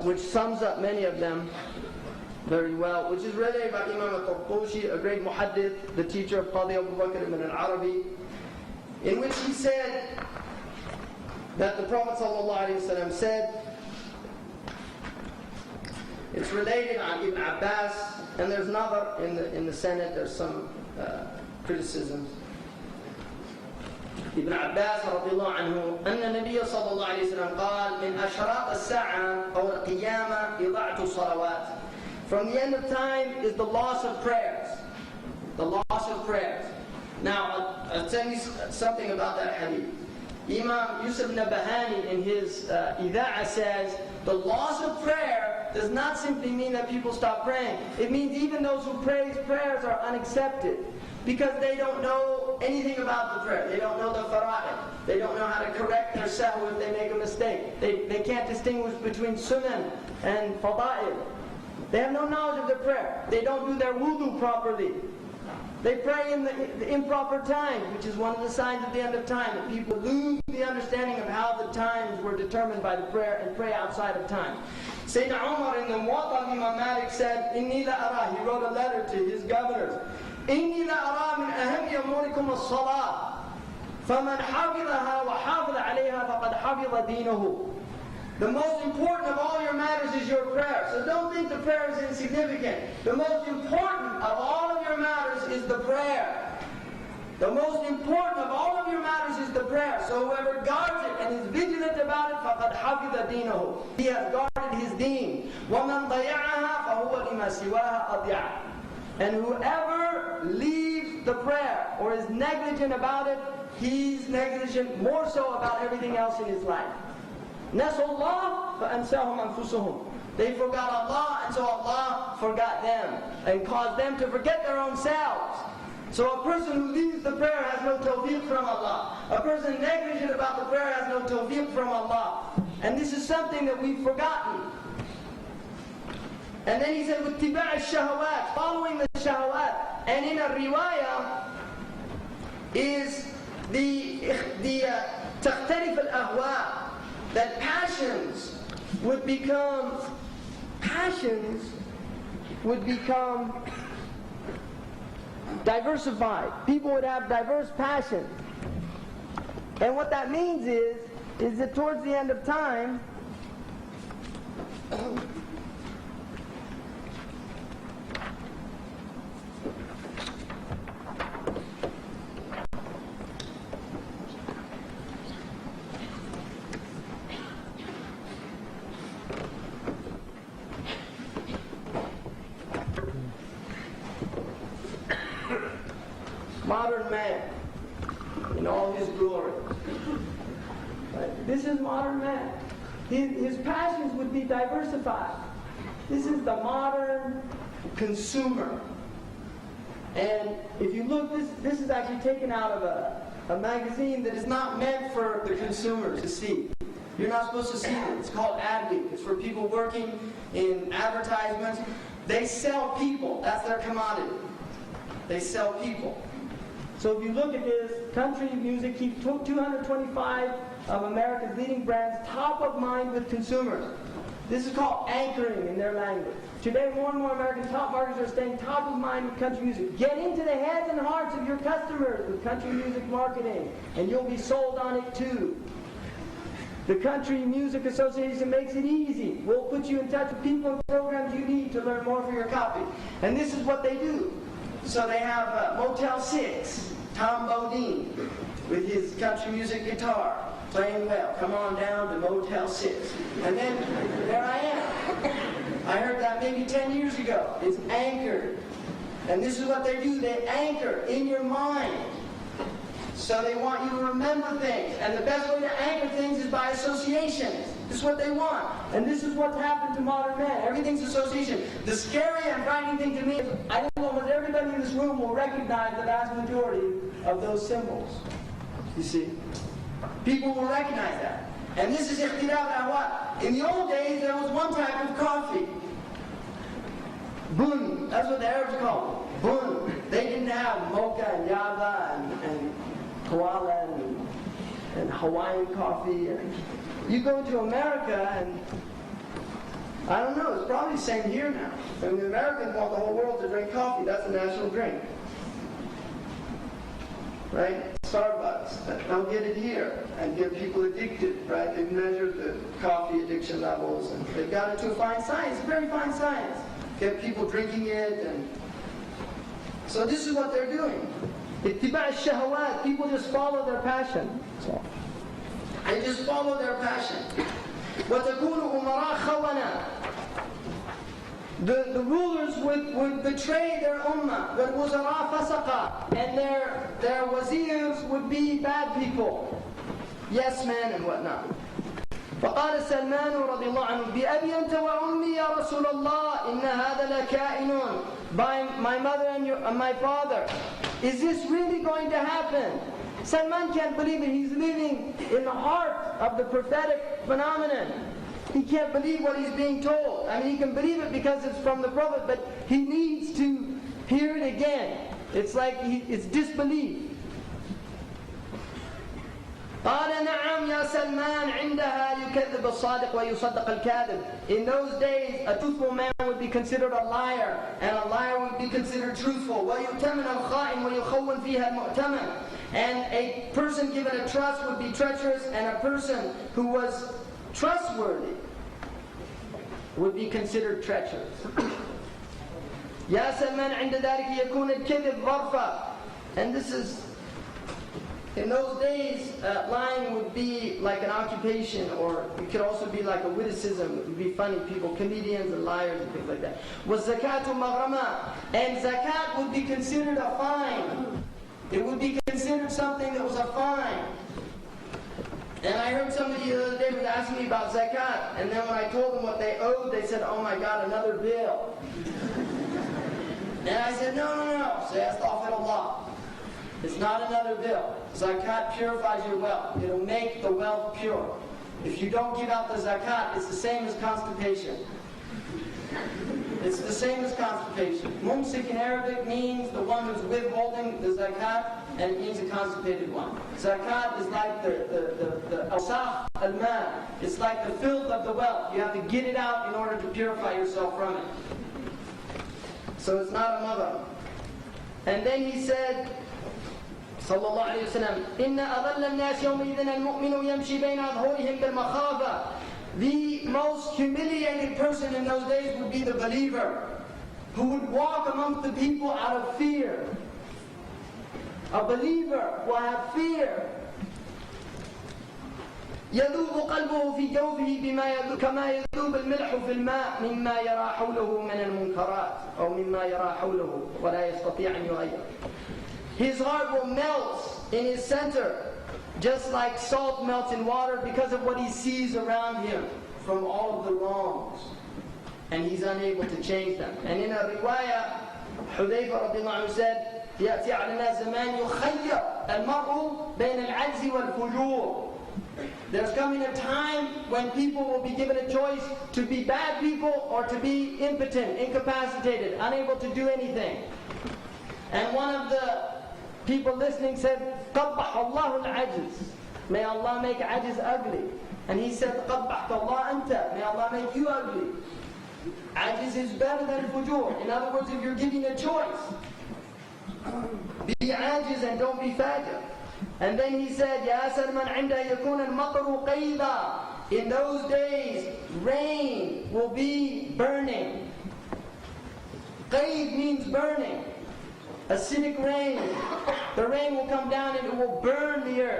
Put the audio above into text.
which sums up many of them very well, which is related by Imam al-Qurtushi, a great muhaddith, the teacher of Qadi Abu Bakr ibn al-Arabi, in which he said that the Prophet ﷺ said, it's related on Ibn Abbas, and there's another in the Senate, there's some criticisms. ابن عباس رضي الله عنه أن النبي صلى الله عليه وسلم قال من أشراط الساعة أو القيامة إضاعة الصلوات. From the end of time is the loss of prayers. The loss of prayers. Now, I'll tell you something about that hadith. Imam Yusuf Nabahani in his Ida'a says, the loss of prayer does not simply mean that people stop praying. It means even those who pray prayers are unaccepted. Because they don't know anything about the prayer. They don't know the fara'id. They don't know how to correct their sahw if they make a mistake. They can't distinguish between sunan and fada'il. They have no knowledge of the prayer. They don't do their wudu properly. They pray in the improper times, which is one of the signs of the end of time, that people lose the understanding of how the times were determined by the prayer and pray outside of time. Sayyidina Umar in the Muwatta of Imam Malik said, Inni la ara, he wrote a letter to his governors, Inni la ara min ahami amurikum as-salah, faman hafidaha wa hafida alayha faqad hafida deenahu. The most important of all your matters is your prayer. So don't think the prayer is insignificant. The most important of all of your matters is the prayer. The most important of all of your matters is the prayer. So whoever guards it and is vigilant about it, فَقَدْ حَفِظَ دِينَهُ. He has guarded his deen. وَمَنْ ضَيَعَهَا فَهُوَ لِمَا سِوَاهَا أَضْيَعَ. And whoever leaves the prayer or is negligent about it, he's negligent more so about everything else in his life. نَسُوا اللَّهَ فَأَنْسَاهُمْ أَنفُسُهُم. They forgot Allah, and so Allah forgot them and caused them to forget their own selves. So a person who leaves the prayer has no tawfiq from Allah. A person negligent about the prayer has no tawfiq from Allah. And this is something that we've forgotten. And then he said, وَاتِّبَاعِ الشَّهَوَاتِ, following the shahawat. And in a riwayah is the تَخْتَرِفَ الْأَهْوَاءِ, that passions would become diversified. People would have diverse passions. And what that means is that towards the end of time, modern man in all his glory. This is modern man. His passions would be diversified. This is the modern consumer. And if you look, this is actually taken out of a magazine that is not meant for the consumer to see. You're not supposed to see it. It's called Ad Week. It's for people working in advertisements. They sell people. That's their commodity. They sell people. So if you look at this, country music keeps 225 of America's leading brands top of mind with consumers. This is called anchoring in their language. Today, more and more American top marketers are staying top of mind with country music. Get into the heads and hearts of your customers with country music marketing, and you'll be sold on it too. The Country Music Association makes it easy. We'll put you in touch with people and programs you need to learn more for your copy. And this is what they do. So they have Motel 6, Tom Bodine, with his country music guitar, playing well. Come on down to Motel 6. And then, there I am. I heard that maybe 10 years ago. It's anchored. And this is what they do. They anchor in your mind. So they want you to remember things. And the best way to anchor things is by association. This is what they want. And this is what's happened to modern men. Everything's association. The scary and frightening thing to me is I think almost everybody in this room will recognize the vast majority of those symbols. You see? People will recognize that. And this is ikhtilaf al-ahwa. In the old days, there was one type of coffee. Bun. That's what the Arabs call it. Bun. They didn't have mocha and yaba and koala and Hawaiian coffee. You go to America and I don't know, it's probably the same here now. I mean, the Americans want the whole world to drink coffee. That's a national drink. Right? Starbucks, they'll get it here and get people addicted, right? They've measured the coffee addiction levels and they've got it to a fine science, very fine science. Get people drinking it, and so this is what they're doing. Ittiba' al-shahawat, people just follow their passion. They just follow their passion. وَتَكُونُ أُمَرَاءَ خَوَنًا. The rulers would betray their ummah, وَالْوُزَرَاءَ فَسَقًا, and their wazirs would be bad people, yes men and whatnot. فقال سلمان رضي الله عنه بأبي أنت وأمي يا رسول الله إن هذا لكائن. By my mother and my father, is this really going to happen? Salman can't believe it. He's living in the heart of the prophetic phenomenon. He can't believe what he's being told. I mean, he can believe it because it's from the Prophet, but he needs to hear it again. It's like it's disbelief. قال نعم يا سلمان عندها يكذب الصادق ويصدق الكاذب. In those days, a truthful man would be considered a liar, and a liar would be considered truthful. ويؤتمن الخائن ويخون فيها المؤتمن. And a person given a trust would be treacherous, and a person who was trustworthy would be considered treacherous. يا سلمان عند ذلك يكون الكذب ظرفا. And this is, in those days, lying would be like an occupation, or it could also be like a witticism. It would be funny, people, comedians and liars and things like that. وَالزَّكَاةُ مَغْرَمًا. And zakat would be considered a fine. It would be considered something that was a fine. And I heard somebody the other day was asking me about zakat, and then when I told them what they owed, they said, oh my God, another bill. And I said, no, say astaghfirullah. It's not another bill. Zakat purifies your wealth. It'll make the wealth pure. If you don't give out the zakat, it's the same as constipation. It's the same as constipation. Mumsik in Arabic means the one who's withholding the zakat, and it means a constipated one. Zakat is like the awsakh al-mal. It's like the filth of the wealth. You have to get it out in order to purify yourself from it. So it's not a mother. And then he said, sallallahu alayhi wa sallam, إِنَّ أَضَلَّ النَّاسِ يَوْمَئِذٍ الْمُؤْمِنُ يَمْشِي بَيْنَ أَظْهُرِهِمْ بِالْمَخَافَةِ. The most humiliated person in those days would be the believer, who would walk amongst the people out of fear. A believer will have fear. يذوب قلبه في جوفه كما يذوب الملح في الماء مما يرى حوله من المنكرات أو مما يرى حوله ولا يستطيع أن يغير. His heart will melt in his center, just like salt melts in water, because of what he sees around him from all of the wrongs, and he's unable to change them. And in a riwayah, Hudayfa radiallahu anhu said, يأتي على الناس زمان يخير المرء بين العجز والفجور. There's coming a time when people will be given a choice to be bad people or to be impotent, incapacitated, unable to do anything. And one of the people listening said, قَبَّحَ اللَّهُ الْعَجِزِ. May Allah make ajiz ugly. And he said, قَبَّحْتَ اللَّهُ أَنْتَ. May Allah make you ugly. Ajiz is better than fujur. In other words, if you're giving a choice, be ajiz and don't be fajr. And then he said, يَا سَلْمَنْ عِنْدَ يَكُونَ الْمَطَرُ قَيْضًا. In those days, rain will be burning. Qayd means burning. Acidic rain. The rain will come down and it will burn the earth.